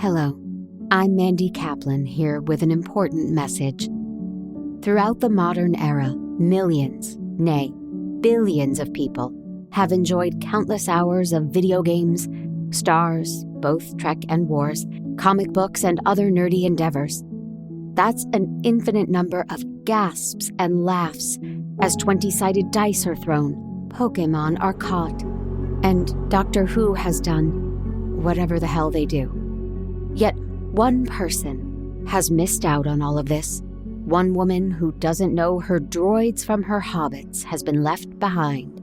Hello, I'm Mandy Kaplan here with an important message. Throughout the modern era, millions, nay, billions of people have enjoyed countless hours of video games, stars, both Trek and Wars, comic books, and other nerdy endeavors. That's an infinite number of gasps and laughs as 20-sided dice are thrown, Pokemon are caught, and Doctor Who has done whatever the hell they do. Yet one person has missed out on all of this. One woman who doesn't know her droids from her hobbits has been left behind.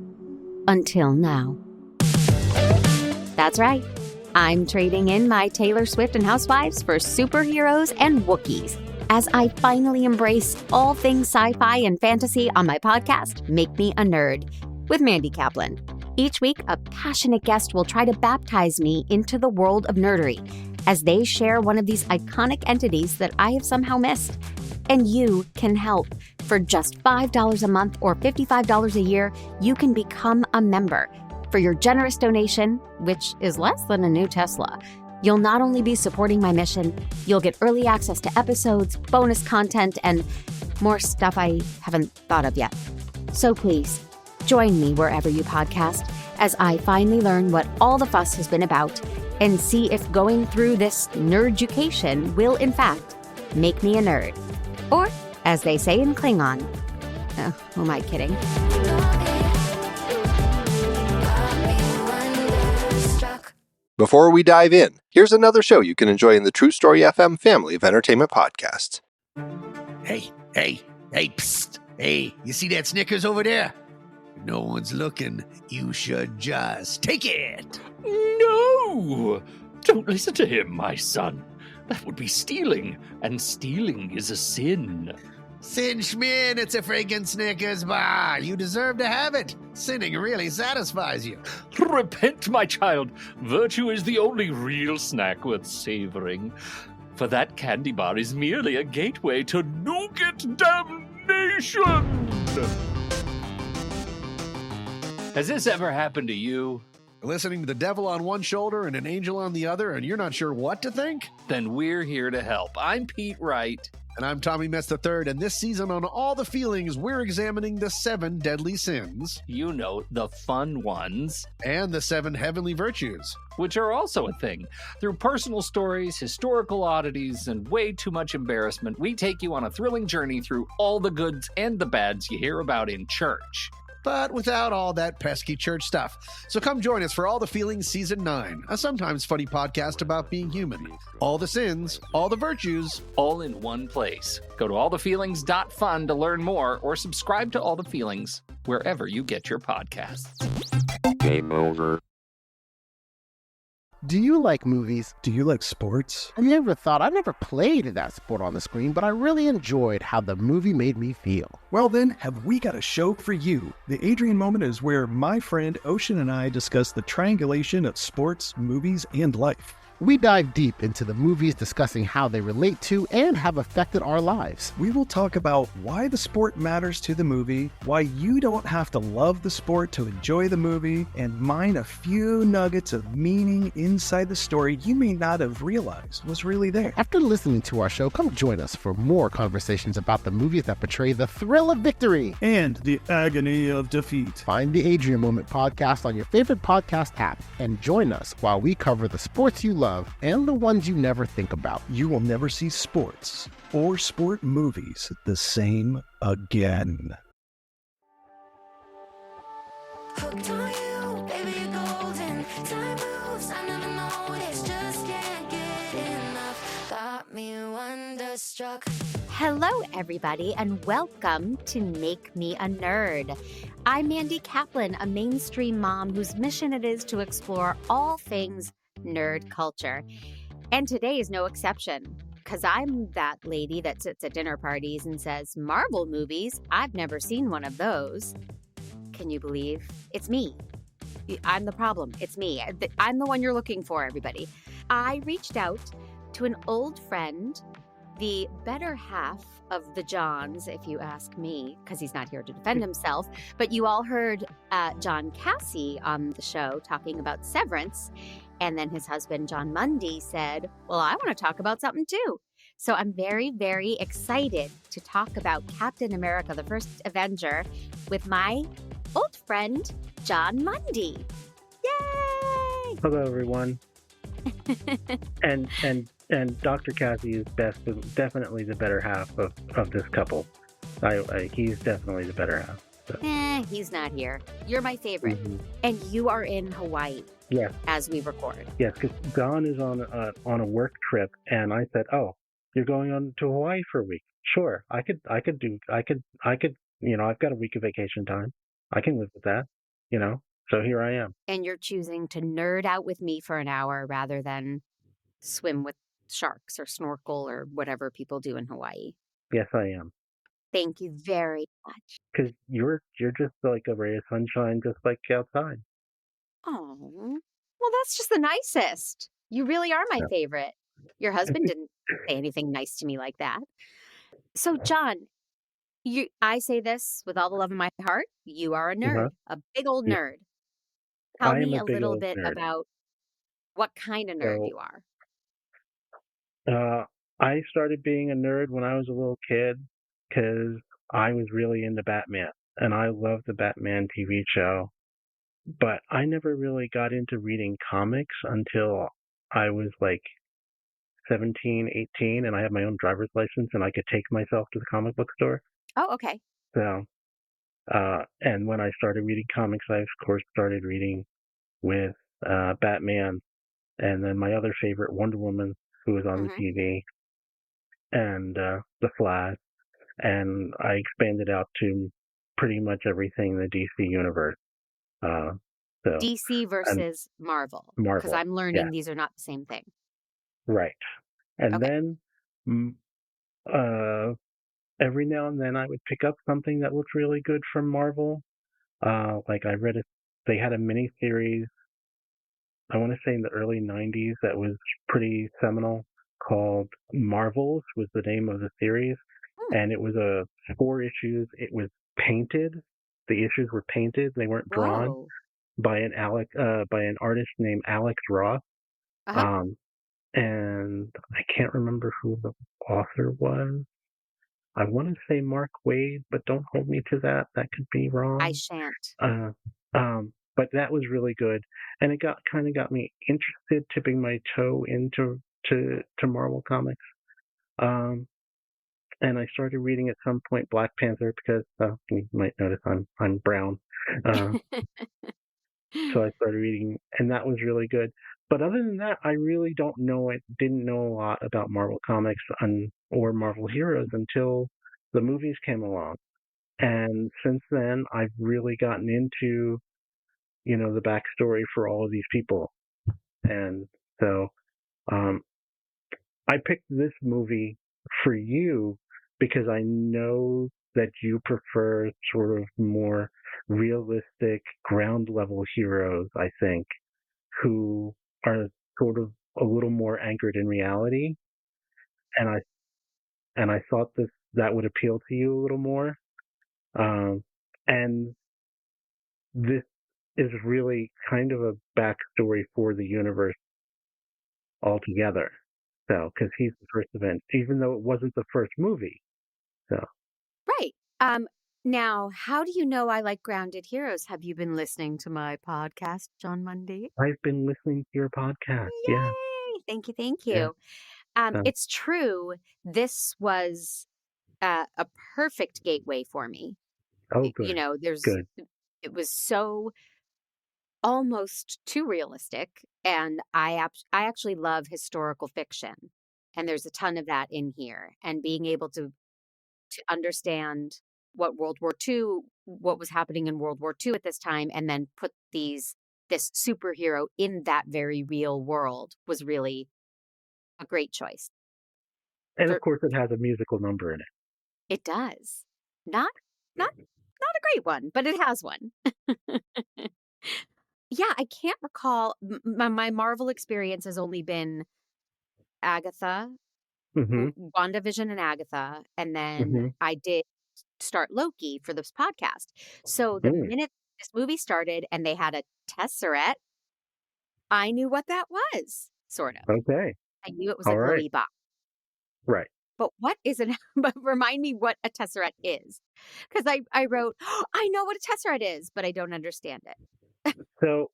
Until now. That's right. I'm trading in my Taylor Swift and Housewives for superheroes and Wookiees as I finally embrace all things sci-fi and fantasy on my podcast, Make Me a Nerd, with Mandy Kaplan. Each week, a passionate guest will try to baptize me into the world of nerdery as they share one of these iconic entities that I have somehow missed. And you can help. For just $5 a month or $55 a year, you can become a member. For your generous donation, which is less than a new Tesla, you'll not only be supporting my mission, you'll get early access to episodes, bonus content, and more stuff I haven't thought of yet. So please, join me wherever you podcast as I finally learn what all the fuss has been about and see if going through this nerd-education will, in fact, make me a nerd. Or, as they say in Klingon, who am I kidding? Before we dive in, here's another show you can enjoy in the True Story FM family of entertainment podcasts. Hey, psst. Hey, you see that Snickers over there? If no one's looking, you should just take it. No! Don't listen to him, my son. That would be stealing, and stealing is a sin. Sin Schmin, it's a friggin' Snickers bar. You deserve to have it. Sinning really satisfies you. Repent, my child. Virtue is the only real snack worth savoring. For that candy bar is merely a gateway to nougat damnation. Has this ever happened to you? Listening to the devil on one shoulder and an angel on the other, and you're not sure what to think? Then we're here to help. I'm Pete Wright. And I'm Tommy Metz III, and this season on All the Feelings, we're examining the 7 deadly sins. You know, the fun ones. And the 7 heavenly virtues. Which are also a thing. Through personal stories, historical oddities, and way too much embarrassment, we take you on a thrilling journey through all the goods and the bads you hear about in church. But without all that pesky church stuff. So come join us for All the Feelings Season 9, a sometimes funny podcast about being human. All the sins, all the virtues. All in one place. Go to allthefeelings.fun to learn more or subscribe to All the Feelings wherever you get your podcasts. Game over. Do you like movies? Do you like sports? I never played that sport on the screen, but I really enjoyed how the movie made me feel. Well then, have we got a show for you. The Adrian Moment is where my friend Ocean and I discuss the triangulation of sports, movies, and life. We dive deep into the movies, discussing how they relate to and have affected our lives. We will talk about why the sport matters to the movie, why you don't have to love the sport to enjoy the movie, and mine a few nuggets of meaning inside the story you may not have realized was really there. After listening to our show, come join us for more conversations about the movies that portray the thrill of victory and the agony of defeat. Find the Adrian Moment podcast on your favorite podcast app and join us while we cover the sports you love and the ones you never think about. You will never see sports or sport movies the same again. Hooked on you, baby, you're golden. Time moves, I never noticed, just can't get enough. Got me wonderstruck. Hello, everybody, and welcome to Make Me a Nerd. I'm Mandy Kaplan, a mainstream mom whose mission it is to explore all things nerd culture. And today is no exception, because I'm that lady that sits at dinner parties and says, Marvel movies? I've never seen one of those. Can you believe? It's me. I'm the problem. It's me. I'm the one you're looking for, everybody. I reached out to an old friend, the better half of the Johns, if you ask me, because he's not here to defend himself. But you all heard John Cassie on the show talking about Severance. And then his husband, John Mundy, said, well, I want to talk about something too. So I'm very, very excited to talk about Captain America, the First Avenger, with my old friend, John Mundy. Yay! Hello, everyone. and Dr. Cassie is definitely the better half of this couple. He's definitely the better half. So. He's not here. You're my favorite. Mm-hmm. And you are in Hawaii. Yes. As we record. Yes, because Don is on a work trip, and I said, "Oh, you're going on to Hawaii for a week? Sure, I could. You know, I've got a week of vacation time. I can live with that. You know, so here I am." And you're choosing to nerd out with me for an hour rather than swim with sharks or snorkel or whatever people do in Hawaii. Yes, I am. Thank you very much. Because you're just like a ray of sunshine, just like outside. Oh, well, that's just the nicest. You really are my favorite. Your husband didn't say anything nice to me like that. So, John, I say this with all the love in my heart. You are a nerd, a big old nerd. Tell me a little bit about what kind of nerd you are. I started being a nerd when I was a little kid because I was really into Batman, and I loved the Batman TV show. But I never really got into reading comics until I was like 17, 18, and I had my own driver's license, and I could take myself to the comic book store. Oh, okay. So, and when I started reading comics, I, of course, started reading with Batman, and then my other favorite, Wonder Woman, who was on the TV, and The Flash, and I expanded out to pretty much everything in the DC universe. So, DC versus Marvel. Because I'm learning these are not the same thing. Right. And then every now and then I would pick up something that looked really good from Marvel. Like I read they had a mini series, I want to say in the early 90s, that was pretty seminal, called Marvels was the name of the series. And it was 4 issues. It was painted. The issues were painted. They weren't drawn. Whoa. By an artist named Alex Ross. And I can't remember who the author was. I want to say Mark Waid, but don't hold me to that. That could be wrong. I shan't. But that was really good, and it got me interested, tipping my toe into Marvel comics. And I started reading at some point Black Panther because you might notice I'm brown. So I started reading, and that was really good. But other than that, I really didn't know a lot about Marvel Comics or Marvel heroes until the movies came along. And since then, I've really gotten into, the backstory for all of these people. And so I picked this movie for you because I know that you prefer sort of more realistic, ground level heroes, I think, who are sort of a little more anchored in reality. And I thought that would appeal to you a little more. And this is really kind of a backstory for the universe altogether. So, because he's the first event, even though it wasn't the first movie. So. Right. Now, how do you know I like grounded heroes? Have you been listening to my podcast, John Mundy? I've been listening to your podcast. Yay! Yeah. Thank you. Yeah. It's true. This was a perfect gateway for me. Oh, good. Good. It was so almost too realistic, and I actually love historical fiction, and there's a ton of that in here. And being able to understand what World War II, what was happening in World War II at this time, and then put this superhero in that very real world was really a great choice. And of course, it has a musical number in it. It does. Not a great one, but it has one. Yeah, I can't recall. My Marvel experience has only been Agatha, WandaVision and Agatha, and then I did start Loki for this podcast. So the minute this movie started and they had a Tesseract, I knew what that was, sort of. Okay. I knew it was a All right. glowy box. Right. But what is it? But remind me what a tesseract is. Because I wrote, "Oh, I know what a tesseract is, but I don't understand it." So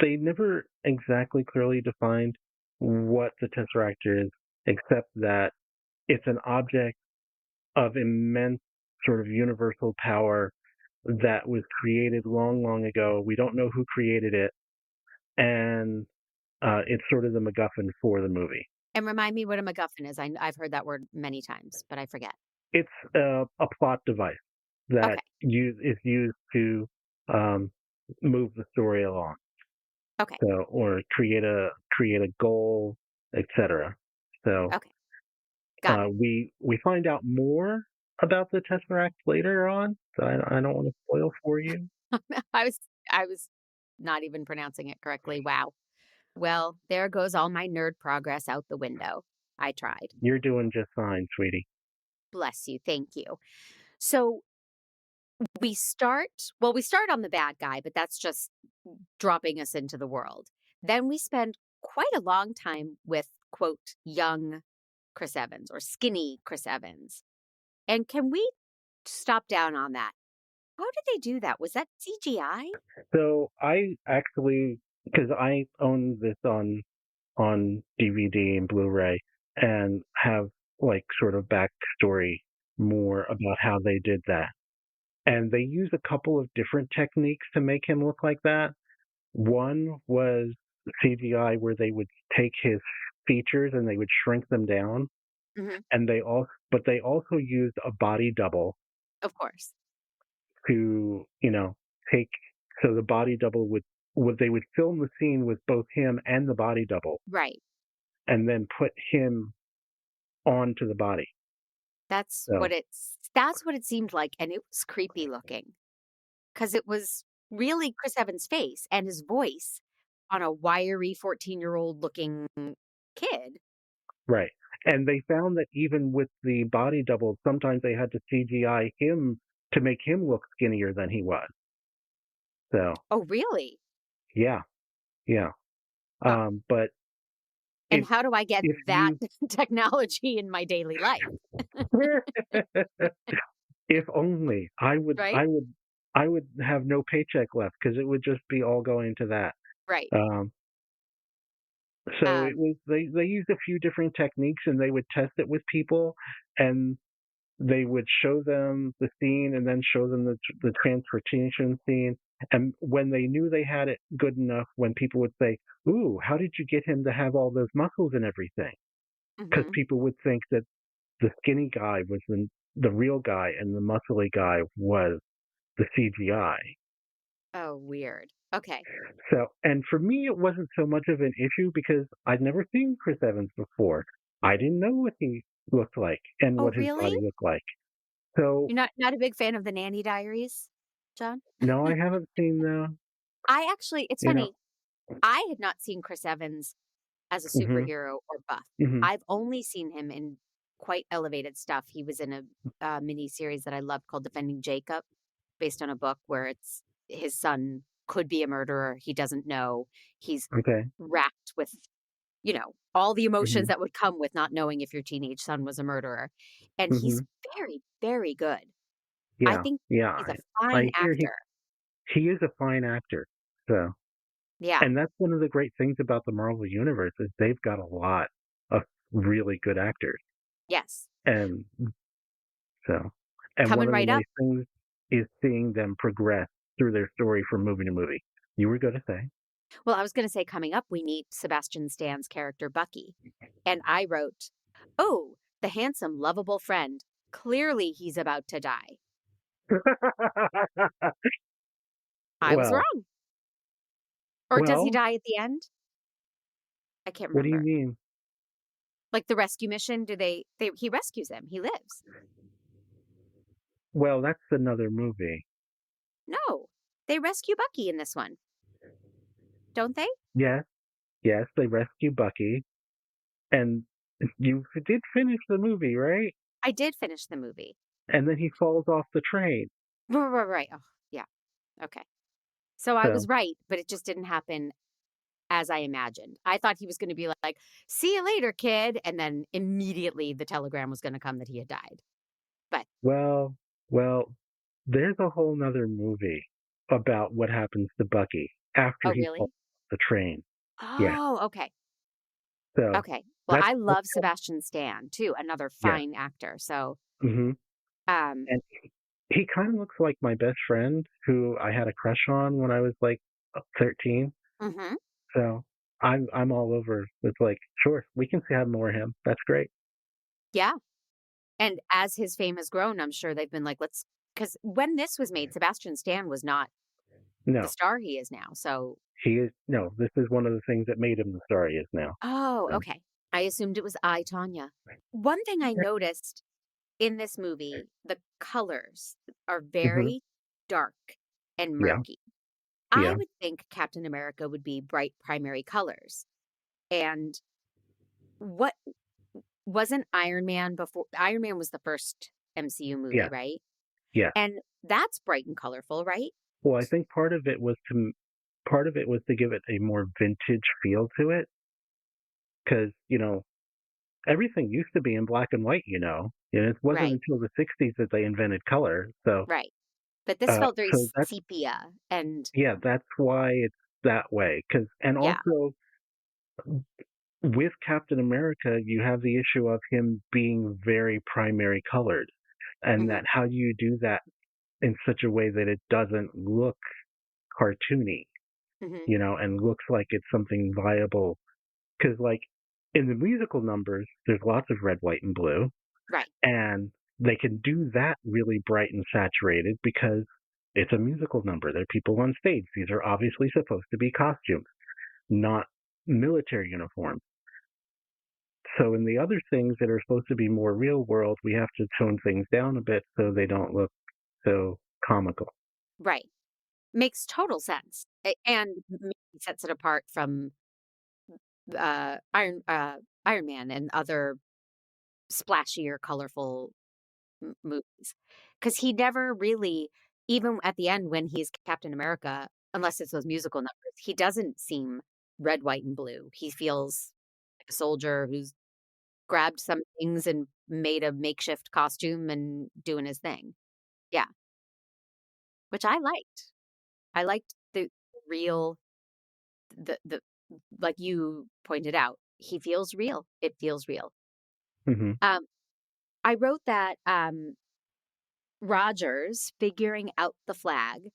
they never exactly clearly defined what the tesseract is, except that it's an object of immense sort of universal power that was created long, long ago. We don't know who created it, and it's sort of the MacGuffin for the movie. And remind me what a MacGuffin is. I've heard that word many times, but I forget. It's a plot device that Okay. is used to move the story along. Okay. So, or create a goal, etc. So Okay. Got it. we find out more about the Tesseract later on. So I don't want to spoil for you. I was not even pronouncing it correctly. Wow. Well, there goes all my nerd progress out the window. I tried. You're doing just fine, sweetie. Bless you. Thank you. So we start on the bad guy, but that's just dropping us into the world. Then we spend quite a long time with, quote, young Chris Evans or skinny Chris Evans. And can we stop down on that? How did they do that? Was that CGI? So I actually, because I own this on DVD and Blu-ray, and have like sort of backstory more about how they did that. And they use a couple of different techniques to make him look like that. One was CGI where they would take his features and they would shrink them down, Mm-hmm. and they also used a body double Of course. to take, so the body double would they would film the scene with both him and the body double, Right. and then put him onto the body. That's So what it seemed like, and it was creepy looking because it was really Chris Evans' face and his voice on a wiry 14-year-old looking kid. right. And they found that even with the body double, sometimes they had to CGI him to make him look skinnier than he was. So Oh, really? yeah. Huh. But And if how do I get if that you technology in my daily life? if only Right? I would have no paycheck left because it would just be all going to that. Right. So it was they used a few different techniques, and they would test it with people, and they would show them the scene and then show them the transportation scene. And when they knew they had it good enough, when people would say, "Ooh, how did you get him to have all those muscles and everything?" Because Mhm. people would think that the skinny guy was the real guy and the muscly guy was the CGI. Oh, weird. Okay. So, and for me, it wasn't so much of an issue because I'd never seen Chris Evans before. I didn't know what he looked like and Oh, what his really? body looked like. So, You're not a big fan of the Nanny Diaries, John? no, I haven't seen It's you know, funny. I had not seen Chris Evans as a hmm superhero or buff. hmm I've only seen him in quite elevated stuff. He was in a mini series that I loved called Defending Jacob, based on a book where it's his son could be a murderer. He doesn't know. He's okay, racked with, all the emotions hmm that would come with not knowing if your teenage son was a murderer. And hmm he's very, very good. I yeah, think yeah. he's a I fine hear actor. he is a fine actor. So, Yeah. and that's one of the great things about the Marvel Universe is they've got a lot of really good actors. Yes. And so, and one Coming of the right up. nice things is seeing them progress through their story from movie to movie. You were going to say? Well, I was going to say, coming up, we meet Sebastian Stan's character, Bucky. And I wrote, oh, the handsome, lovable friend. Clearly he's about to die. I was Well, wrong. Or does he well, die at the end? I can't what do you remember. mean? Like the rescue mission, he rescues him. He lives. Well, that's another movie. No, they rescue Bucky in this one. Don't they? Yes, yes, they rescue Bucky. And you did finish the movie, right? I did finish the movie. And then he falls off the train. Right. Oh, yeah. Okay. So I So, was right, but it just didn't happen as I imagined. I thought he was going to be like, see you later, kid. And then immediately the telegram was going to come that he had died. But Well, there's a whole nother movie about what happens to Bucky after oh, he really? falls off the train. Yeah. Oh, okay. So Okay. Well, that's I love Sebastian Stan too, another yeah. fine actor. So, hmm um, And he kind of looks like my best friend who I had a crush on when I was like 13. mhm. So I'm all over. It's like, sure, we can have more of him. That's great. Yeah. And as his fame has grown, I'm sure they've been like, let's, because when this was made, Sebastian Stan was not the No, star he is now. So, he is no. This is one of the things that made him the star he is now. oh, So, okay. I assumed it was I, Tanya. One thing I noticed in this movie, the colors are hmm very dark and Yeah, murky. I yeah, would think Captain America would be bright primary colors. And what wasn't Iron Man before? Iron Man was the first MCU movie, yeah, right? yeah. And that's bright and colorful, right? Well, I think part of it was to give it a more vintage feel to it, because everything used to be in black and white. And it wasn't Right, until the '60s that they invented color. So, right. But this felt very so that's sepia and yeah, that's why it's that way. And yeah. also with Captain America, you have the issue of him being very primary colored, and Hmm. that how do you do that in such a way that it doesn't look cartoony, Hmm. and looks like it's something viable. Because, like, in the musical numbers, there's lots of red, white, and blue, Right. and they can do that really bright and saturated because it's a musical number. There are people on stage. These are obviously supposed to be costumes, not military uniforms. So in the other things that are supposed to be more real world, we have to tone things down a bit so they don't look so comical. Right. Makes total sense. And maybe sets it apart from uh, Iron uh, Iron Man and other splashier, colorful movies. Because he never really, even at the end when he's Captain America, unless it's those musical numbers, he doesn't seem red, white, and blue. He feels like a soldier who's grabbed some things and made a makeshift costume and doing his thing. Yeah, which I liked. I liked the real, the like you pointed out, he feels real. It feels real. hmm Um, I wrote that Rogers figuring out the flag,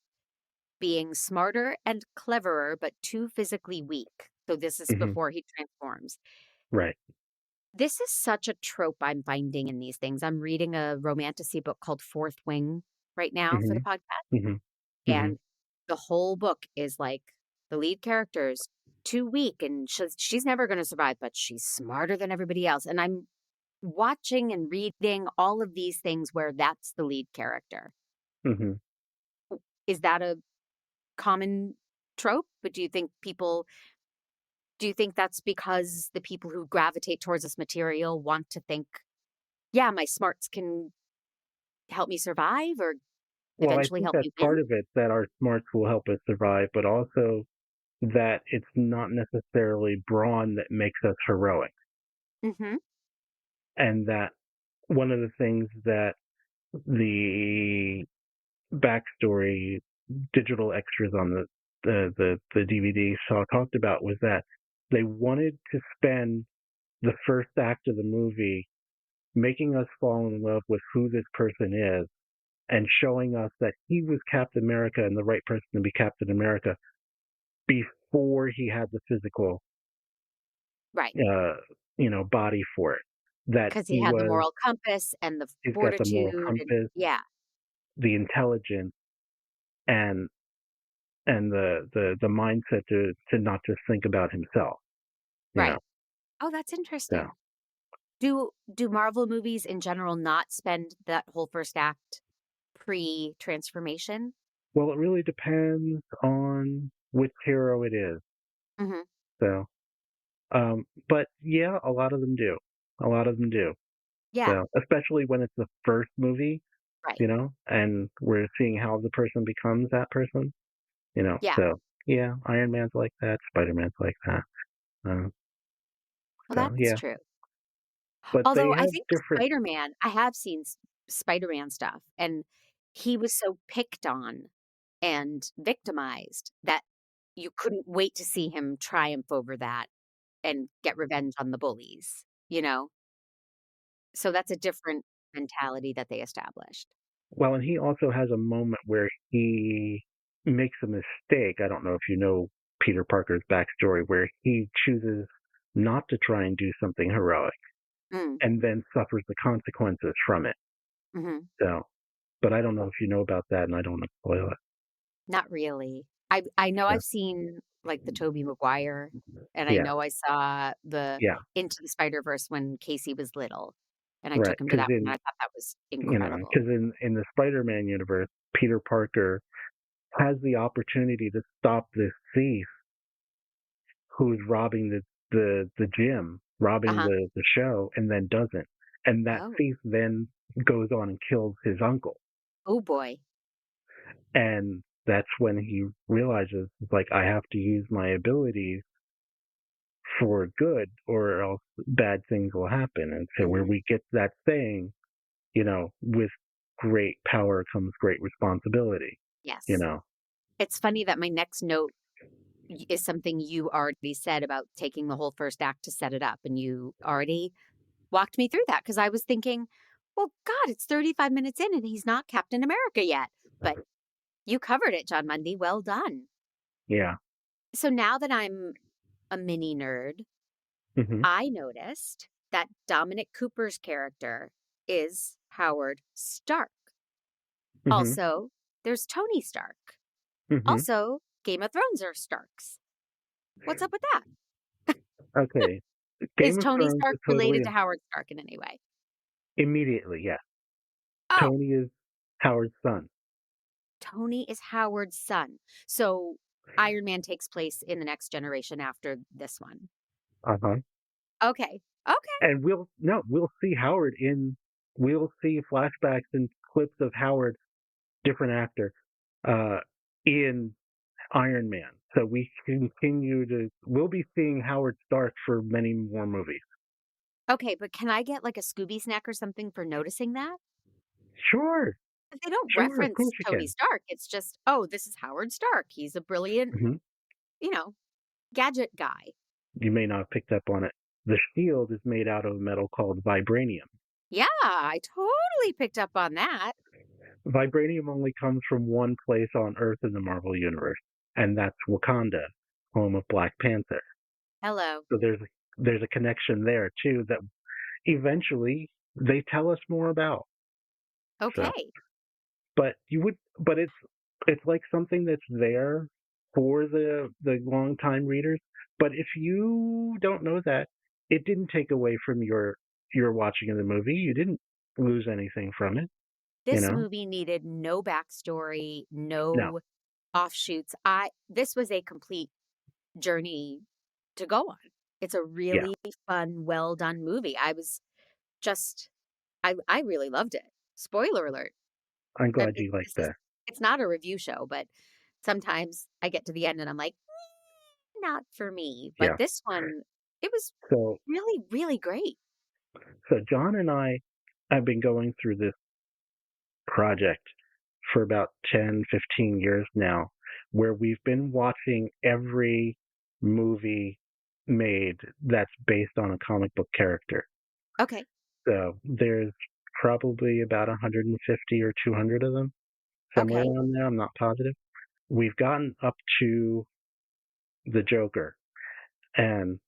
being smarter and cleverer, but too physically weak. So this is hmm before he transforms. Right. This is such a trope I'm finding in these things. I'm reading a romantasy book called Fourth Wing right now for hmm the podcast. hmm hmm And the whole book is like the lead character's too weak and she's never going to survive, but she's smarter than everybody else. And I'm watching and reading all of these things where that's the lead character. hmm Is that a common trope? But do you think that's because the people who gravitate towards this material want to think, yeah, my smarts can help me survive or Well, I eventually think help that's me win? part of it, that our smarts will help us survive, but also that it's not necessarily brawn that makes us heroic. Mm-hmm. And that one of the things that the backstory digital extras on the DVD talked about was that they wanted to spend the first act of the movie making us fall in love with who this person is and showing us that he was Captain America and the right person to be Captain America before he had the physical Right. body for it. That Because he had the moral compass and the he's got the moral fortitude and compass, yeah, the intelligence, and the mindset to not just think about himself. You know, right. Oh, that's so interesting. Do Marvel movies in general not spend that whole first act pre-transformation? well, it really depends on which hero it is. Hmm. So, but yeah, a lot of them do. A lot of them do. Yeah, So, especially when it's the first movie, right. and we're seeing how the person becomes that person. Yeah. So. Yeah, Iron Man's like that. Spider-Man's like that. Uh, Well, so that's yeah, true. but they Although I have think different. Spider-Man, I have seen Spider-Man stuff, and he was so picked on and victimized that you couldn't wait to see him triumph over that and get revenge on the bullies, you know? So that's a different mentality that they established. Well, and he also has a moment where he makes a mistake. I don't know if you know Peter Parker's backstory, where he chooses not to try and do something heroic Mm, and then suffers the consequences from it. mhm. So, but I don't know if you know about that, and I don't want to spoil it. Not really. I know Yeah, I've seen, like, the Tobey Maguire, and I yeah, know I saw the yeah, Into the Spider-Verse when Casey was little, and I right. took him to Because that one, and I thought that was incredible. because in the Spider-Man universe, Peter Parker has the opportunity to stop this thief who's robbing the gym, robbing Uh-huh. the show, and then doesn't. And that Oh. thief then goes on and kills his uncle. Oh, boy. And that's when he realizes, like, I have to use my abilities for good or else bad things will happen. And so where Mhm. we get that saying, with great power comes great responsibility, you Yes. know. It's funny that my next note is something you already said about taking the whole first act to set it up, and you already walked me through that because I was thinking, "Well, God, it's 35 minutes in, and he's not Captain America yet." But you covered it, John Mundy. Well done. Yeah. So now that I'm a mini nerd, Hmm. I noticed that Dominic Cooper's character is Howard Stark. Hmm. Also, there's Tony Stark. Hmm. Also, Game of Thrones are Starks. What's up with that? Okay. Is Game of Tony Thrones Stark is totally related to Howard Stark in any way? immediately, yes. Oh, Tony is Howard's son. Tony is Howard's son. So Iron Man takes place in the next generation after this one. Uh-huh. Okay. Okay. And we'll see we'll see flashbacks and clips of Howard, different actor, uh, in Iron Man. So we'll be seeing Howard Stark for many more movies. Okay, but can I get like a Scooby snack or something for noticing that? Sure, If they don't sure, of reference course you Tony can. Stark, it's just, oh, this is Howard Stark. He's a brilliant, Hmm. you know, gadget guy. You may not have picked up on it. The shield is made out of a metal called vibranium. Yeah, I totally picked up on that. Vibranium only comes from one place on Earth in the Marvel Universe, and that's Wakanda, home of Black Panther. Hello. So there's a connection there too that eventually they tell us more about. So, Okay. but it's like something that's there for the long time readers. But if you don't know that, it didn't take away from your watching of the movie. You didn't lose anything from it. You This know? movie needed no backstory, No. no offshoots. This was a complete journey to go on. It's a Yeah. really fun, well done movie. I was just I really loved it. Spoiler alert. I'm I glad mean, you like that. it's not a review show, but sometimes I get to the end and I'm like, not for me. But Yeah. this one, it was So really, really great. so John and I have been going through this project for about 10, 15 years now, where we've been watching every movie made that's based on a comic book character. Okay. So there's probably about 150 or 200 of them, somewhere Okay. around there. I'm not positive. We've gotten up to the Joker, and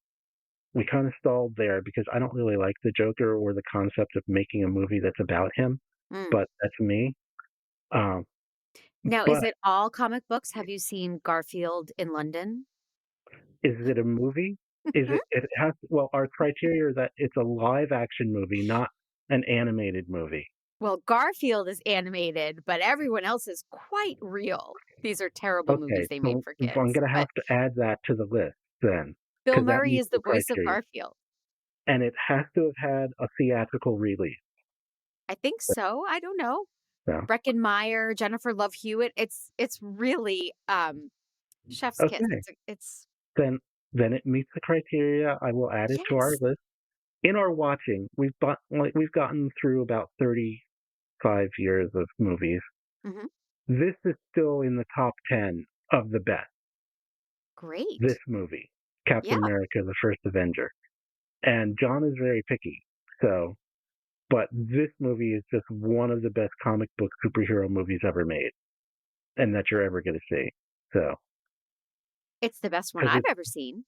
we kind of stalled there because I don't really like the Joker or the concept of making a movie that's about him, Mm. but that's me. Um, Now, is but it all comic books? Have you seen Garfield in London? is it a movie? Is Mhm. it has, well, our criteria is that it's a live action movie, not an animated movie. Well, Garfield is animated, but everyone else is quite real. These are terrible Okay, movies they made so for I'm kids. gonna But have to add that to the list then, Bill because that Murray meets is the the voice of criteria. Garfield. And it has to have had a theatrical release. I think so. I don't know. So, Breckin Meyer, Jennifer Love Hewitt. It's really Chef's kiss. Okay. It's Then it meets the criteria. I will add it to our yes. list. In our watching, we've gotten through about 35 years of movies. Hmm. This is still in the top 10 of the best. This Great. movie, Captain Yeah. America: The First Avenger. And John is very picky. So, but this movie is just one of the best comic book superhero movies ever made, and that you're ever going to see. So, It's the best one because I've ever seen.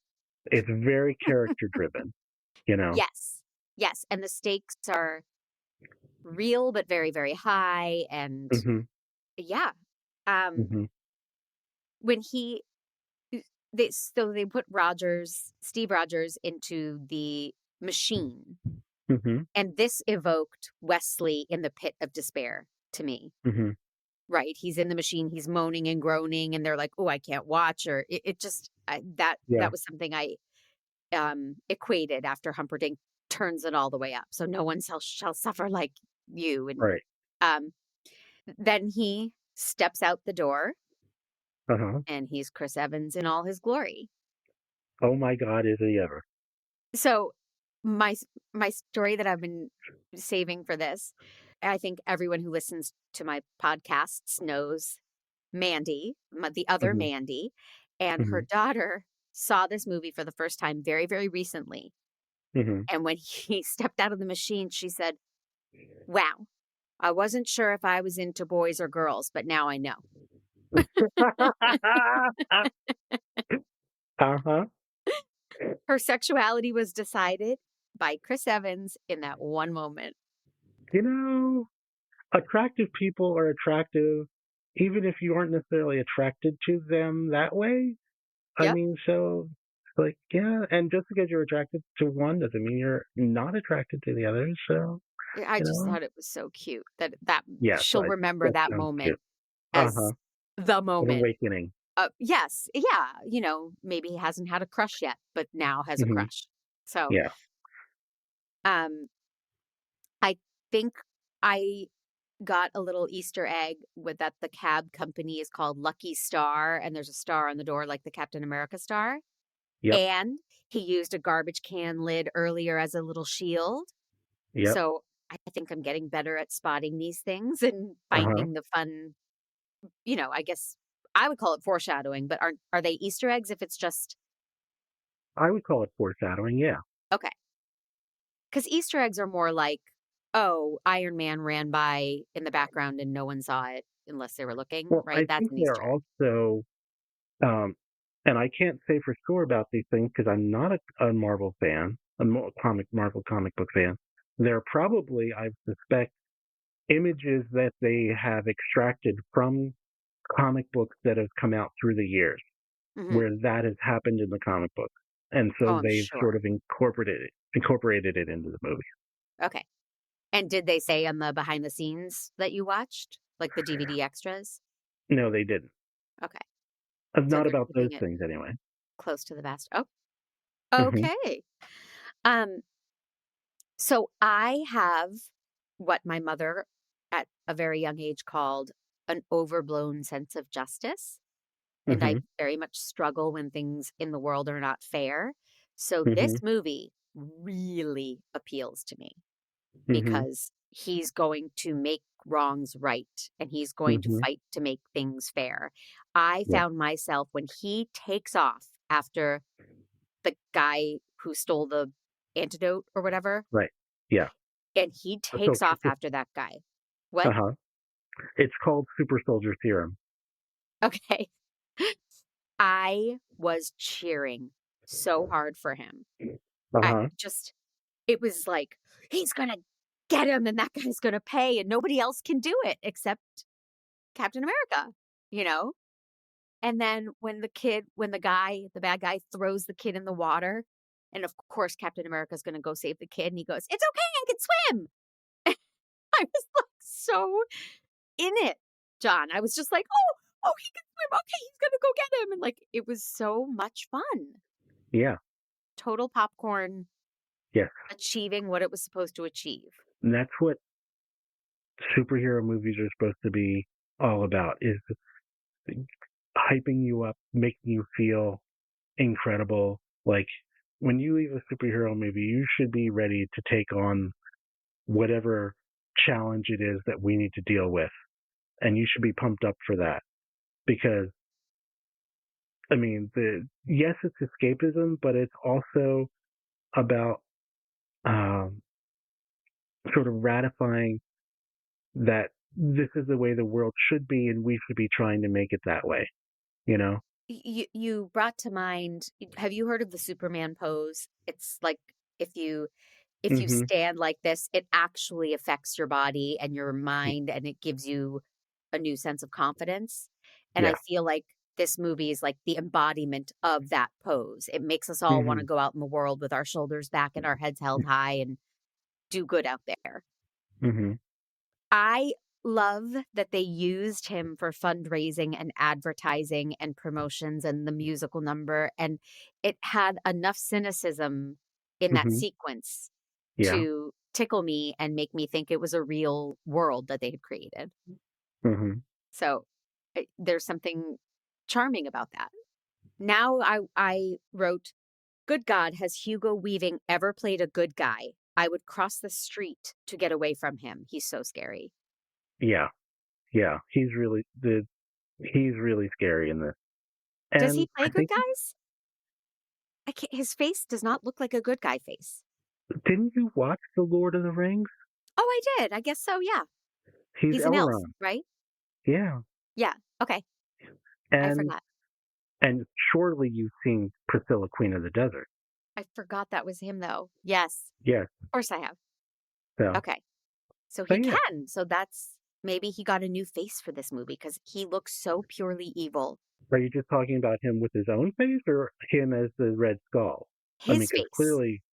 it's very character driven, you know. Yes. Yes. And the stakes are real, but very, very high. And Hmm. yeah. Um, Hmm. when they put Steve Rogers into the machine, Hmm. and this evoked Wesley in the pit of despair to me. Hmm. Right? He's in the machine, he's moaning and groaning, and they're like, "Oh, I can't watch," or it just Yeah. that was something I equated after Humperdinck turns it all the way up. So no one shall suffer like you. And Right. um, then he steps out the door, Uh-huh. and he's Chris Evans in all his glory. Oh my God, is he ever? So my story that I've been saving for this, I think everyone who listens to my podcasts knows Mandy, the other Hmm. Mandy, and her Hmm. daughter saw this movie for the first time very, very recently. Hmm. And when he stepped out of the machine, she said, "Wow, I wasn't sure if I was into boys or girls, but now I know." Uh-huh. Her sexuality was decided by Chris Evans in that one moment. You know, attractive people are attractive, even if you aren't necessarily attracted to them that way. I Yep. mean, so like, yeah, and just because you're attracted to one doesn't mean you're not attracted to the others. So, I you just know, thought it was so cute that yes, she'll remember that that sounds moment cute. Uh as huh. the An moment. awakening. Yes, yeah, maybe he hasn't had a crush yet, but now has a Hmm. crush. So, Yeah. um, I think I got a little Easter egg with that the cab company is called Lucky Star, and there's a star on the door like the Captain America star. Yep. And he used a garbage can lid earlier as a little shield. Yep. So I think I'm getting better at spotting these things and Uh huh. finding the fun, I guess I would call it foreshadowing, but are they Easter eggs if it's just I would call it foreshadowing. Yeah. okay? Because Easter eggs are more like, oh, Iron Man ran by in the background and no one saw it unless they were looking, Well, right? I That's think an they're Easter egg. also, um, and I can't say for sure about these things because I'm not a Marvel fan, Marvel comic book fan. They're probably, I suspect, images that they have extracted from comic books that have come out through the years, Hmm. where that has happened in the comic book, and Oh, so I'm they've sort sure. of incorporated it into the movie. Okay. And did they say on the behind the scenes that you watched, like the DVD extras? No, they didn't. Okay. So Not they're about those keeping it things anyway. close to the vest. Oh, Hmm. okay. Um, so I have what my mother at a very young age called an overblown sense of justice. And I Hmm. very much struggle when things in the world are not fair. So this Hmm. movie really appeals to me Hmm. because he's going to make wrongs right and he's going to Hmm. fight to make things fair. I Yeah. found myself when he takes off after the guy who stole the antidote or whatever, Right. Yeah. and he So takes off after that guy. What? uh-huh. It's called Super Soldier Serum. Okay. I was cheering so hard for him. Uh-huh. It was like, he's going to get him and that guy's going to pay and nobody else can do it except Captain America, you know? And then when the bad guy throws the kid in the water, and of course Captain America's going to go save the kid and he goes, "It's okay, I can swim." I was like so in it, John. I was just like, "Oh, he can swim. Okay, he's going to go get him." And like it was so much fun. Yeah. Total popcorn Yes. achieving what it was supposed to achieve. And that's what superhero movies are supposed to be all about, is hyping you up, making you feel incredible. Like when you leave a superhero movie, you should be ready to take on whatever challenge it is that we need to deal with. And you should be pumped up for that. Because I mean, yes, it's escapism, but it's also about sort of ratifying that this is the way the world should be, and we should be trying to make it that way. You know? You brought to mind, have you heard of the Superman pose? It's like if you Mm-hmm. stand like this, it actually affects your body and your mind, and it gives you a new sense of confidence. And I Yeah. feel like this movie is like the embodiment of that pose. It makes us all want Mm-hmm. to go out in the world with our shoulders back and our heads held high and do good out there. Mm-hmm. I love that they used him for fundraising and advertising and promotions and the musical number. And it had enough cynicism in that Mm-hmm. sequence Yeah. to tickle me and make me think it was a real world that they had created. Mm-hmm. So there's something charming about that. Now I wrote, good God, has Hugo Weaving ever played a good guy? I would cross the street to get away from him. He's so scary. Yeah. Yeah. He's really scary in this. Does he And play I good think, guys? His face does not look like a good guy face. didn't you watch The Lord of the Rings? Oh, I did. I guess so, yeah. He's He's an elf, Elrond. right? Yeah. Yeah. Okay. I And forgot. surely you've seen Priscilla, Queen of the Desert. I forgot that was him, though. Yes. Yes. Of course I have. So, Okay. So but he yeah. can. So that's maybe he got a new face for this movie because he looks so purely evil. Are you just talking about him with his own face or him as the Red Skull? I mean, His 'cause face. clearly,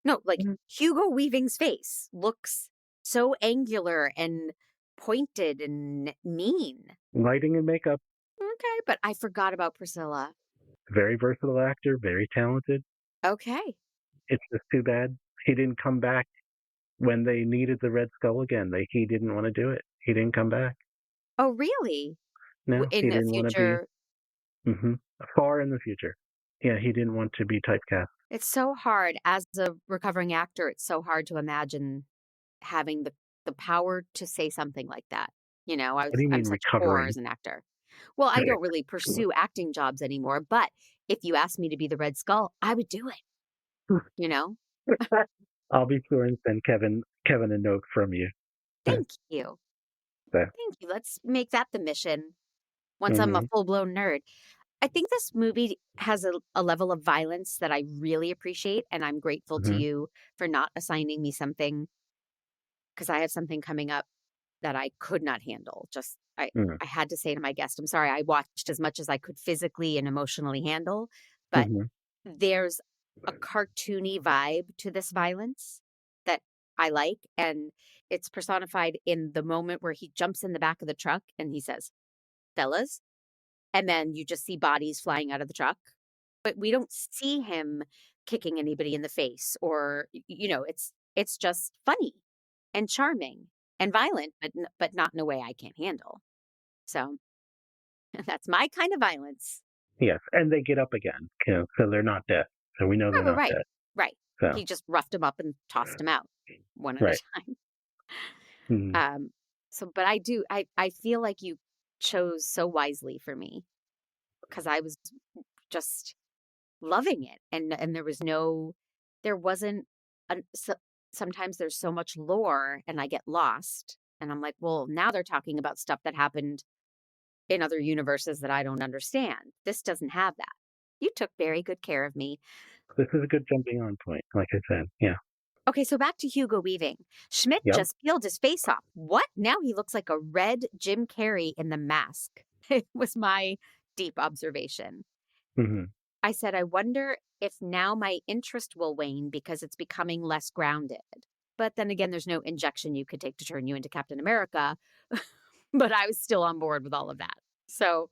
No, like Mhm. Hugo Weaving's face looks so angular and pointed and mean. lighting and makeup, Okay, but I forgot about Priscilla. very versatile actor, very talented. Okay. It's just too bad he didn't come back when they needed the Red Skull again. He didn't want to do it. He didn't come back. Oh, really? No, he In the didn't want to be future, far in the future. Yeah, he didn't want to be typecast. it's so hard as a recovering actor. It's so hard to imagine having the power to say something like that. You know, What do you I'm mean such poor recovering? as an actor. Well, I don't really pursue acting jobs anymore, but if you asked me to be the Red Skull, I would do it. You know? I'll be sure and send Kevin a note from you. Thank you. So, Thank you. Let's make that the mission once I'm a mhm, full-blown nerd. I think this movie has a level of violence that I really appreciate, and I'm grateful to mhm, you for not assigning me something because I have something coming up that I could not handle. Just mhm, I had to say to my guest, I'm sorry, I watched as much as I could physically and emotionally handle, but mhm. there's a cartoony vibe to this violence that I like, and it's personified in the moment where he jumps in the back of the truck and he says, "Fellas," and then you just see bodies flying out of the truck, but we don't see him kicking anybody in the face or it's just funny and charming and violent, but not in a way I can't handle. So that's my kind of violence. Yes, and they get up again, so they're not dead. So we know they're Right, right, not right, dead. right. So, He just roughed him up and tossed him out one at a right. time. Mhm. But I feel like you chose so wisely for me because I was just loving it, and there wasn't sometimes there's so much lore and I get lost and I'm like, well, now they're talking about stuff that happened in other universes that I don't understand. This doesn't have that. You took very good care of me. This is a good jumping on point, like I said. Yeah. Okay, so back to Hugo Weaving. Schmidt Yep. just peeled his face off. What? Now he looks like a red Jim Carrey in The Mask. It was my deep observation. Hmm. I said, I wonder if now my interest will wane because it's becoming less grounded. But then again, there's no injection you could take to turn you into Captain America. But I was still on board with all of that. So,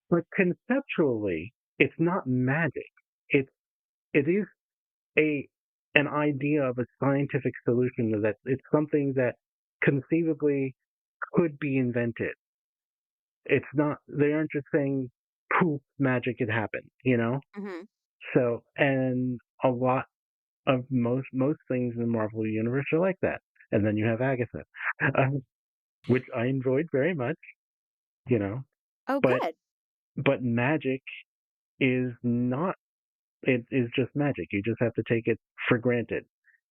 But conceptually, it's not magic. It is an idea of a scientific solution that it's something that conceivably could be invented. It's not. They aren't just saying poof, magic had happened, you know? Mm-hmm. So, and a lot of most things in the Marvel universe are like that. And then you have Agatha, which I enjoyed very much, you know. Oh, But good. magic is not. It is just magic. You just have to take it for granted,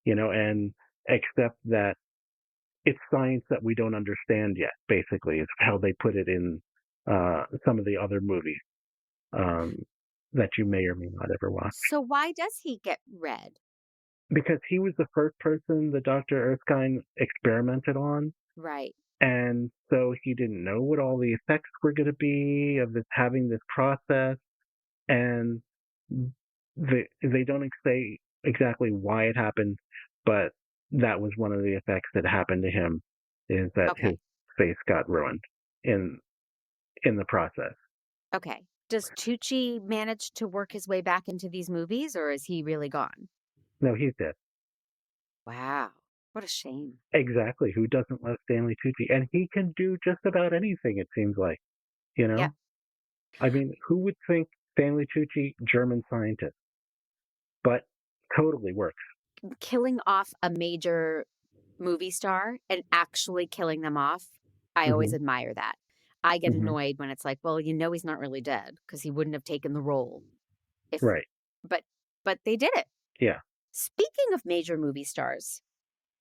you know, and accept that it's science that we don't understand yet. Basically, is how they put it in some of the other movies um, that you may or may not ever watch. So why does he get red? Because he was the first person that Dr. Erskine experimented on. Right. And so he didn't know what all the effects were going to be of this having this process. And they don't say exactly why it happened, but that was one of the effects that happened to him, is that Okay. his face got ruined in the process. Okay. Does Tucci manage to work his way back into these movies, or is he really gone? No, he's dead. Wow. What a shame. Exactly. Who doesn't love Stanley Tucci? And he can do just about anything, it seems like. You know? Yep. I mean, who would think Stanley Tucci, German scientist? But totally works. Killing off a major movie star and actually killing them off, I always Mhm. admire that. I get Mhm. annoyed when it's like, well, you know he's not really dead because he wouldn't have taken the role if Right. but they did it. Yeah. Speaking of major movie stars,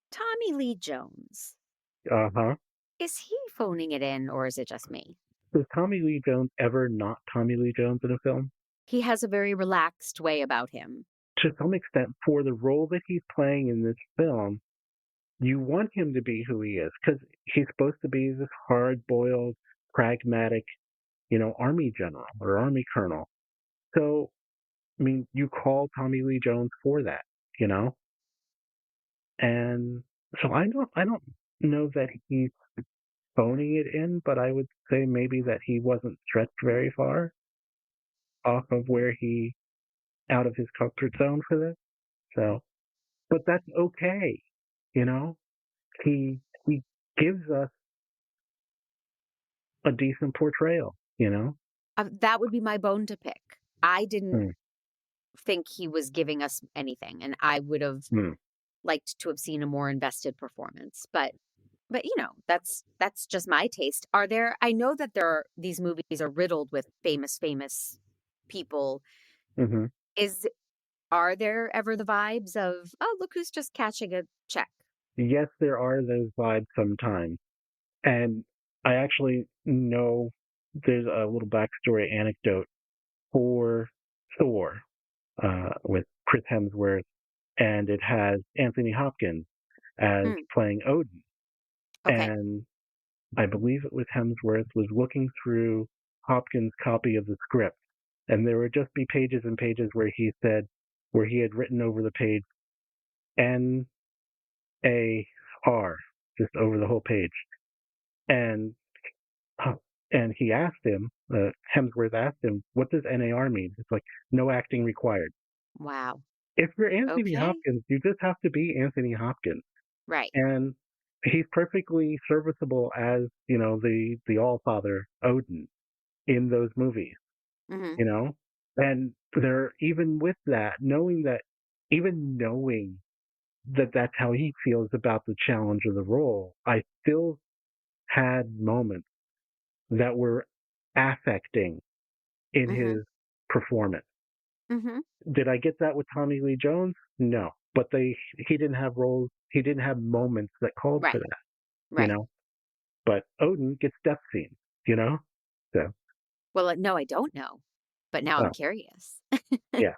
Tommy Lee Jones. Uh-huh. Is he phoning it in or is it just me? Was Tommy Lee Jones ever not Tommy Lee Jones in a film? He has a very relaxed way about him. To some extent, for the role that he's playing in this film, you want him to be who he is, because he's supposed to be this hard-boiled, pragmatic, you know, army general or army colonel. So, I mean, you call Tommy Lee Jones for that, you know? And so I don't know that he's phoning it in, but I would say maybe that he wasn't stretched very far off of where he out of his comfort zone for this. So, but that's okay, you know. He gives us a decent portrayal, you know. That would be my bone to pick. I didn't Mm. think he was giving us anything, and I would have liked to have seen a more invested performance. But you know, that's just my taste. Are there? I know that these movies are riddled with famous people. Mm-hmm. Are there ever the vibes of, oh, look who's just catching a check? Yes, there are those vibes sometimes, and I actually know there's a little backstory anecdote for Thor with Chris Hemsworth, and it has Anthony Hopkins as playing Odin. Okay. And I believe it was Hemsworth was looking through Hopkins' copy of the script, and there would just be pages and pages where he had written over the page NAR, just over the whole page. And he asked him, Hemsworth asked him, what does NAR mean? It's like, no acting required. Wow. If you're Anthony Okay. Hopkins, you just have to be Anthony Hopkins. Right. And he's perfectly serviceable as, you know, the All-Father Odin in those movies, Mm-hmm. you know? And they're even with that, knowing that that's how he feels about the challenge of the role, I still had moments that were affecting in Mm-hmm. his performance. Mm-hmm. Did I get that with Tommy Lee Jones? No. But he didn't have roles, he didn't have moments that called for Right. that, Right. you know? But Odin gets death scenes, you know? So, Well, no, I don't know, but now I'm curious yeah.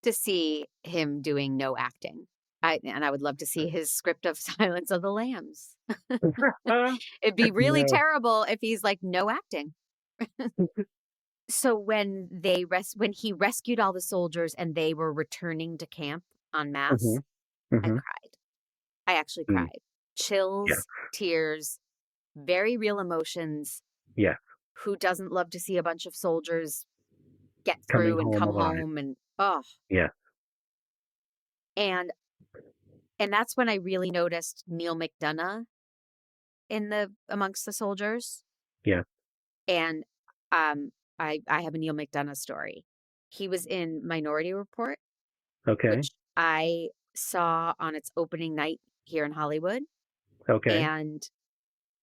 to see him doing no acting. And I would love to see his script of Silence of the Lambs. It'd be really No. terrible if he's like no acting. So when when he rescued all the soldiers and they were returning to camp en masse, I Mhm. cried. I actually Mm. cried. Chills, tears, very real emotions. Yeah. Who doesn't love to see a bunch of soldiers get Coming through and home come alive. home and oh, Yeah. and that's when I really noticed Neil McDonough amongst the soldiers. Yeah. And I have a Neil McDonough story. He was in Minority Report, Okay. which I saw on its opening night here in Hollywood. Okay. And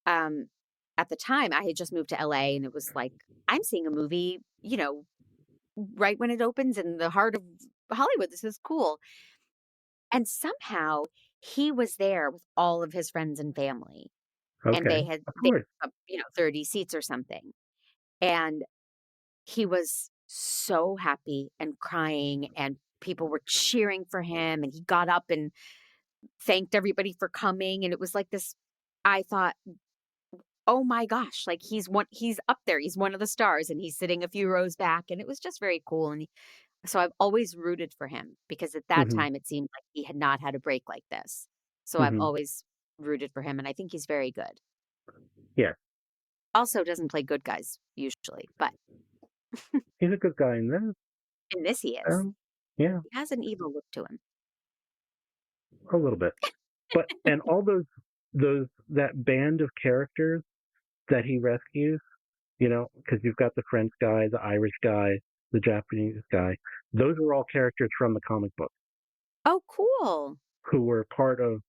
um, at the time, I had just moved to LA, and it was like, I'm seeing a movie, right when it opens in the heart of Hollywood. This is cool. And somehow he was there with all of his friends and family, and Okay. they had Of course. 30 seats or something. And he was so happy and crying, and people were cheering for him, and he got up and thanked everybody for coming, and it was like this. I thought, oh my gosh, like he's up there, he's one of the stars, and he's sitting a few rows back, and it was just very cool. And so I've always rooted for him, because at that Hmm. time it seemed like he had not had a break like this. So I've Hmm. always rooted for him, and I think he's very good. Yeah. Also doesn't play good guys usually, but He's a good guy in this. in this he is. Yeah, He has an evil look to him. a little bit. But and all that band of characters that he rescues, because you've got the French guy, the Irish guy, the Japanese guy. Those are all characters from the comic book Oh, cool. who were part of,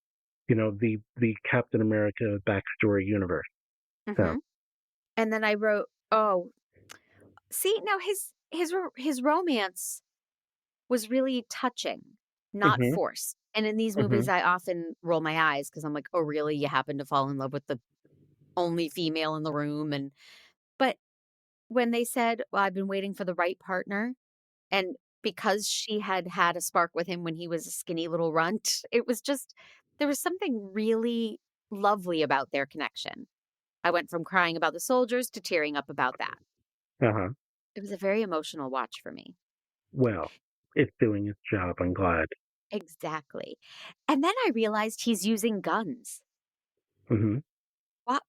the Captain America backstory universe. So, And then I wrote, oh, see, now his romance was really touching, not hmm forced. And in these hmm movies, I often roll my eyes, because I'm like, oh, really? You happen to fall in love with the only female in the room? But when they said, well, I've been waiting for the right partner, and because she had had a spark with him when he was a skinny little runt, it was just, there was something really lovely about their connection. I went from crying about the soldiers to tearing up about that. uh-huh. It was a very emotional watch for me. Well, it's doing its job. I'm glad. Exactly. And then I realized he's using guns. hmm What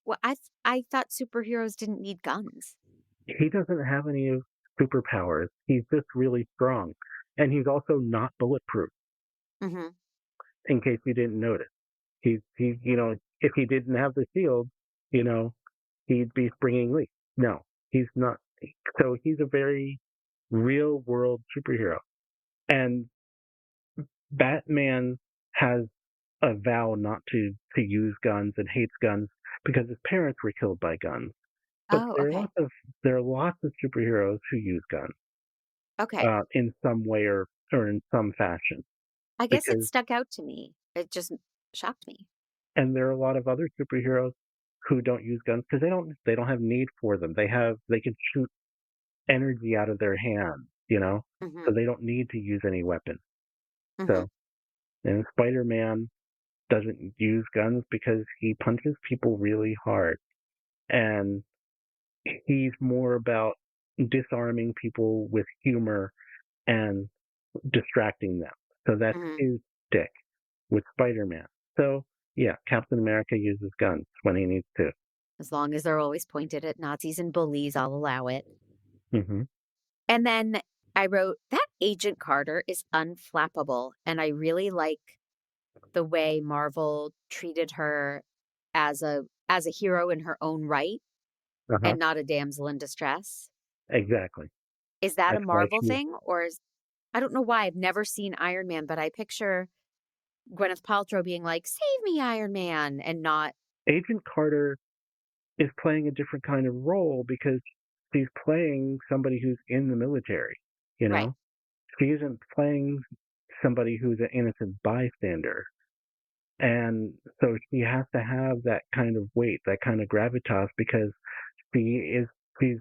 I thought superheroes didn't need guns. He doesn't have any of superpowers. He's just really strong, and he's also not bulletproof. Hmm. In case you didn't notice, if he didn't have the shield, you know, he'd be springing leaks. No, he's not. So he's a very real world superhero, and Batman has a vow not to use guns and hates guns because his parents were killed by guns. But Oh, okay. there are lots of superheroes who use guns Okay. in some way or in some fashion. I guess it Because stuck out to me. It just shocked me. and there are a lot of other superheroes who don't use guns because they don't have need for them. They can shoot energy out of their hands, Hmm. so they don't need to use any weapon. Hmm. So and Spider-Man doesn't use guns because he punches people really hard, and he's more about disarming people with humor and distracting them. So that's Hmm. his stick with Spider-Man. So yeah, Captain America uses guns when he needs to. As long as they're always pointed at Nazis and bullies, I'll allow it. hmm And then I wrote, that Agent Carter is unflappable. And I really like the way Marvel treated her as a hero in her own right, Uh-huh. and not a damsel in distress. Exactly. Is that a That's why Marvel she thing, or I don't know why I've never seen Iron Man, but I picture Gwyneth Paltrow being like, "Save me, Iron Man," and not. Agent Carter is playing a different kind of role because she's playing somebody who's in the military, you Right. know? She isn't playing somebody who's an innocent bystander. And so she has to have that kind of weight, that kind of gravitas because she's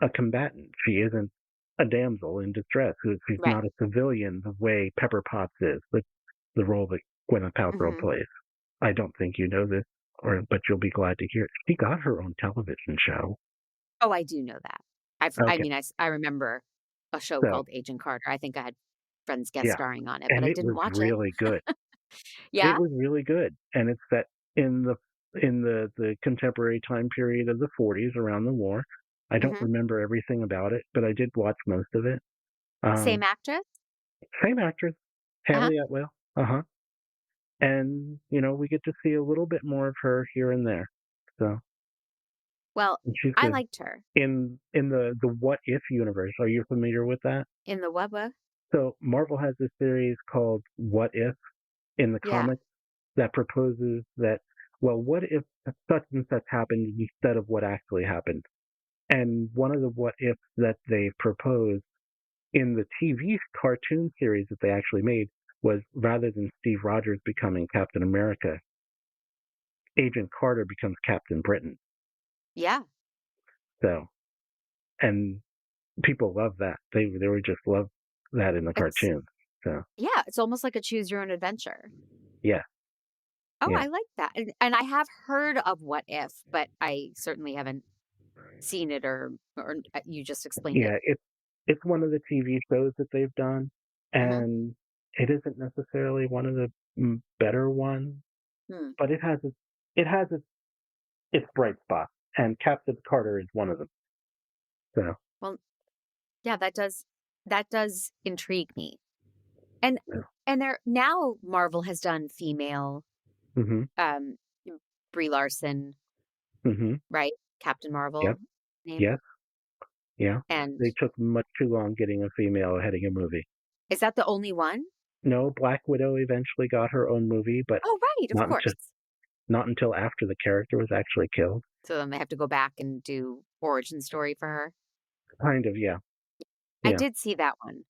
a combatant. She isn't a damsel in distress. She's Right. not a civilian the way Pepper Potts is, the role that Gwyneth Paltrow Hmm. plays. I don't think you know this, but you'll be glad to hear it. She got her own television show. Oh, I do know that. I Okay, mean, I remember a show so called Agent Carter. I think I had friends guest yeah, starring on it, but and I it didn't was watch it. really good. It Yeah. was really good, and it's set in the contemporary time period of the 40s around the war. I don't Hmm. remember everything about it, but I did watch most of it. Same Um, actress. Same actress, Uh-huh. Haley Atwell. Uh-huh. And we get to see a little bit more of her here and there. So Well, And she's I good. liked her. In the What If universe, are you familiar with that? In the Webba? So Marvel has this series called What If in the Yeah. comics that proposes that, well, what if such and such happened instead of what actually happened? And one of the what ifs that they proposed in the TV cartoon series that they actually made was, rather than Steve Rogers becoming Captain America, Agent Carter becomes Captain Britain. Yeah. So, and people love that. They would just love that in the cartoon. So, Yeah, it's almost like a choose your own adventure. yeah. Oh, Yeah. I like that. And I have heard of What If, but I certainly haven't seen it or you just explained Yeah, it. it's one of the TV shows that they've done, Mhm. and it isn't necessarily one of the better ones, Hmm. but it has its bright spots, and Captain Carter is one of them. So, Well, yeah, that does intrigue me. And yeah. and there now Marvel has done female Mm-hmm. Brie Larson, Mm-hmm. right? Captain Marvel Yep. name. Yes. Yeah. And They took much too long getting a female heading a movie. is that the only one? No, Black Widow eventually got her own movie, but Oh, right, of not course. until not until after the character was actually killed. So then they have to go back and do origin story for her. Kind of, yeah. I Yeah. did see that one.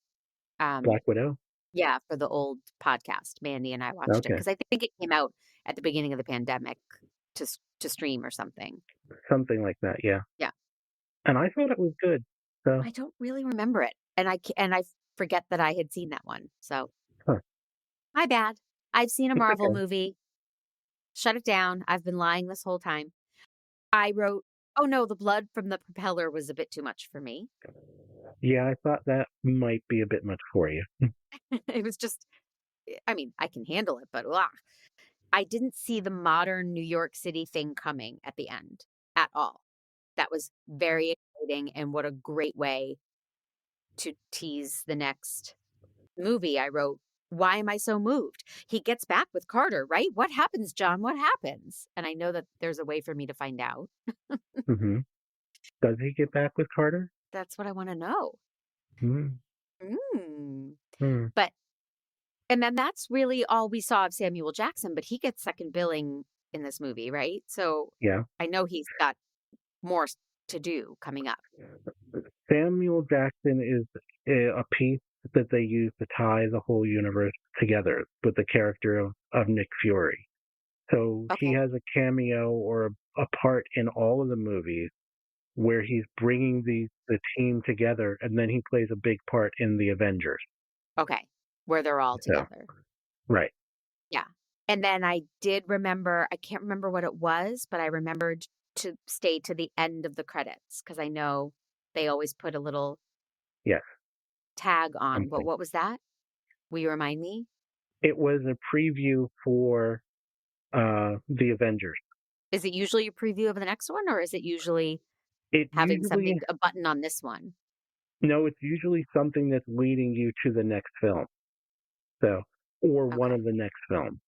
Black Widow? Yeah, for the old podcast. Mandy and I watched it Okay. because I think it came out at the beginning of the pandemic to stream or something. Something like that, yeah. Yeah. And I thought it was good. So, I don't really remember it, and I forget that I had seen that one. So huh. my bad. I've seen a It's Marvel okay. movie. Shut it down. I've been lying this whole time. I wrote, "Oh no, the blood from the propeller was a bit too much for me." Yeah, I thought that might be a bit much for you. It was just, I mean, I can handle it, but I didn't see the modern New York City thing coming at the end at all. That was very exciting, and what a great way to tease the next movie. I wrote, "Why am I so moved? He gets back with Carter, right? What happens, John? What happens?" And I know that there's a way for me to find out. Mm-hmm. Does he get back with Carter? That's what I want to know. Mm. Mm. Mm. But, and then that's really all we saw of Samuel Jackson, but he gets second billing in this movie, right? So Yeah. I know he's got more to do coming up. Samuel Jackson is a piece that they use to tie the whole universe together with the character of Nick Fury. So he Okay. has a cameo or a part in all of the movies where he's bringing the team together, and then he plays a big part in the Avengers. Okay. Where they're all So, together. right. Yeah. And then I did remember, I can't remember what it was, but I remembered to stay to the end of the credits because I know they always put a little Yes. tag on. Something. What was that? Will you remind me? It was a preview for the Avengers. Is it usually a preview of the next one, or is it usually It having usually a button on this one? No, it's usually something that's leading you to the next film. So, or one Okay. of the next films.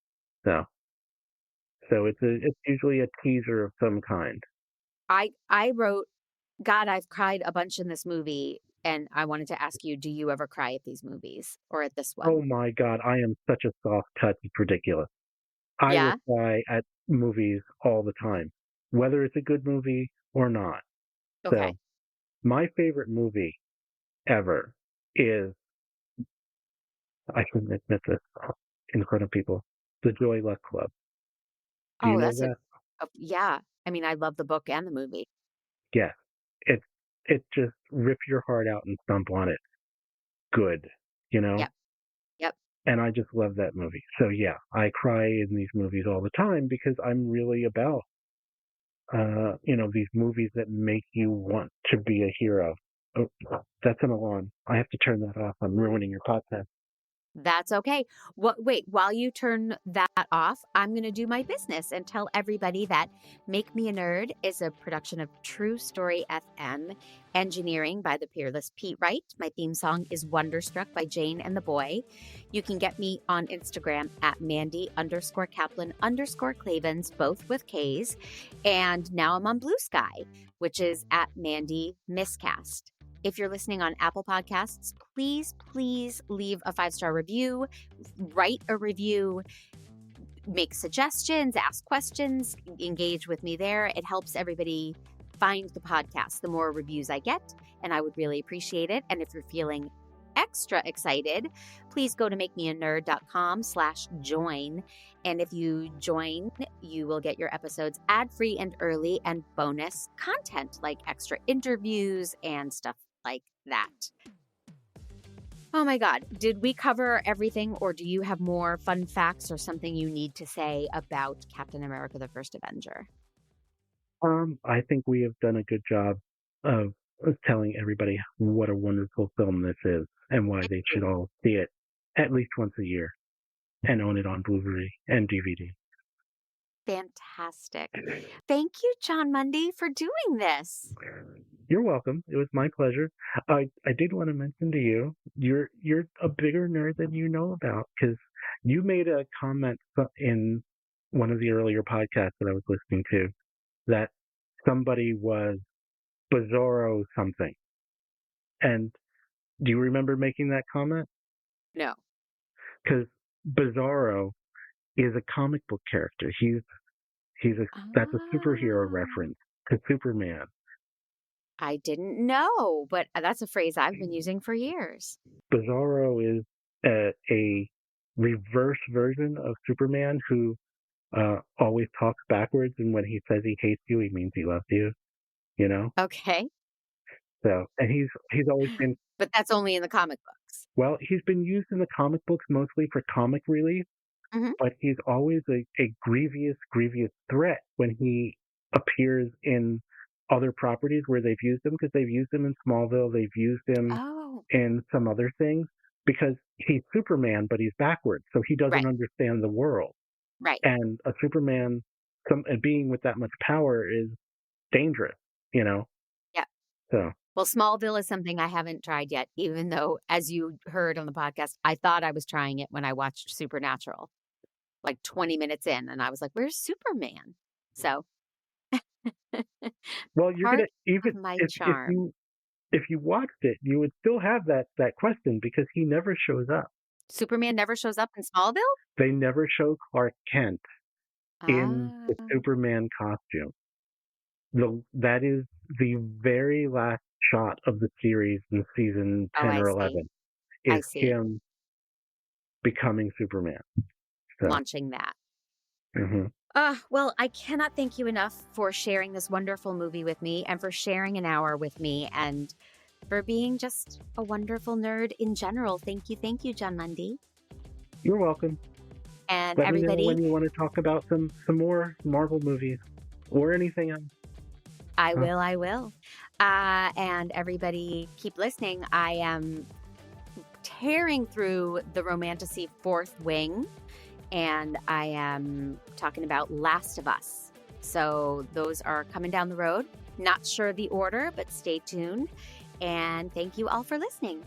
So it's usually a teaser of some kind. I wrote, "God, I've cried a bunch in this movie," and I wanted to ask you, do you ever cry at these movies or at this Oh one? my God, I am such a soft touch. It's ridiculous. I will Yeah? cry at movies all the time, whether it's a good movie or not. Okay. So my favorite movie ever is, I shouldn't admit this in front of people, The Joy Luck Club. Do you Oh, know that's that? yeah. I mean, I love the book and the movie. Yes. It just rip your heart out and stomp on it. Good, you know? Yep. Yep. And I just love that movie. So yeah, I cry in these movies all the time because I'm really about, these movies that make you want to be a hero. Oh, that's an alarm. I have to turn that off. I'm ruining your podcast. That's okay. Wait, while you turn that off, I'm going to do my business and tell everybody that Make Me a Nerd is a production of True Story FM, engineering by the peerless Pete Wright. My theme song is Wonderstruck by Jane and the Boy. You can get me on Instagram at Mandy_Kaplan_Clavens, both with K's. And now I'm on Blue Sky, which is at Mandy Miscast. If you're listening on Apple Podcasts, please leave a 5-star review, write a review, make suggestions, ask questions, engage with me there. It helps everybody find the podcast. The more reviews I get, and I would really appreciate it. And if you're feeling extra excited, please go to makemeanerd.com/join. And if you join, you will get your episodes ad-free and early, and bonus content like extra interviews and stuff like that. Oh my God. Did we cover everything, or do you have more fun facts or something you need to say about Captain America, the First Avenger? I think we have done a good job of telling everybody what a wonderful film this is and why they should all see it at least once a year and own it on Blu-ray and DVD. Fantastic. Thank you, John Mundy, for doing this. You're welcome. It was my pleasure. I did want to mention to you, you're a bigger nerd than you know about, because you made a comment in one of the earlier podcasts that I was listening to that somebody was Bizarro something. And do you remember making that comment? No. Because Bizarro is a comic book character. That's a superhero reference to Superman. I didn't know, but that's a phrase I've been using for years. Bizarro is a reverse version of Superman who always talks backwards, and when he says he hates you, he means he loves you. You know? Okay. So, and he's always been. But that's only in the comic books. Well, he's been used in the comic books mostly for comic relief, but he's always a grievous threat when he appears in other properties where they've used him, because they've used him in Smallville, they've used him in some other things, because he's Superman, but he's backwards, so he doesn't understand the world. Right. And a Superman, a being with that much power, is dangerous, you know? Yeah. So. Well, Smallville is something I haven't tried yet, even though, as you heard on the podcast, I thought I was trying it when I watched Supernatural, like 20 minutes in, and I was like, where's Superman? So. Well, you're going to, even if you watched it, you would still have that question, because he never shows up. Superman never shows up in Smallville? They never show Clark Kent in the Superman costume. That is the very last shot of the series in season 10 or 11. Is him becoming Superman. So. Launching that. Mm-hmm. Well, I cannot thank you enough for sharing this wonderful movie with me, and for sharing an hour with me, and for being just a wonderful nerd in general. Thank you, John Mundy. You're welcome. And Let everybody, me know when you want to talk about some more Marvel movies or anything else. I will. And everybody, keep listening. I am tearing through the Romantasy Fourth Wing, and I am talking about Last of Us. So those are coming down the road. Not sure the order, but stay tuned. And thank you all for listening.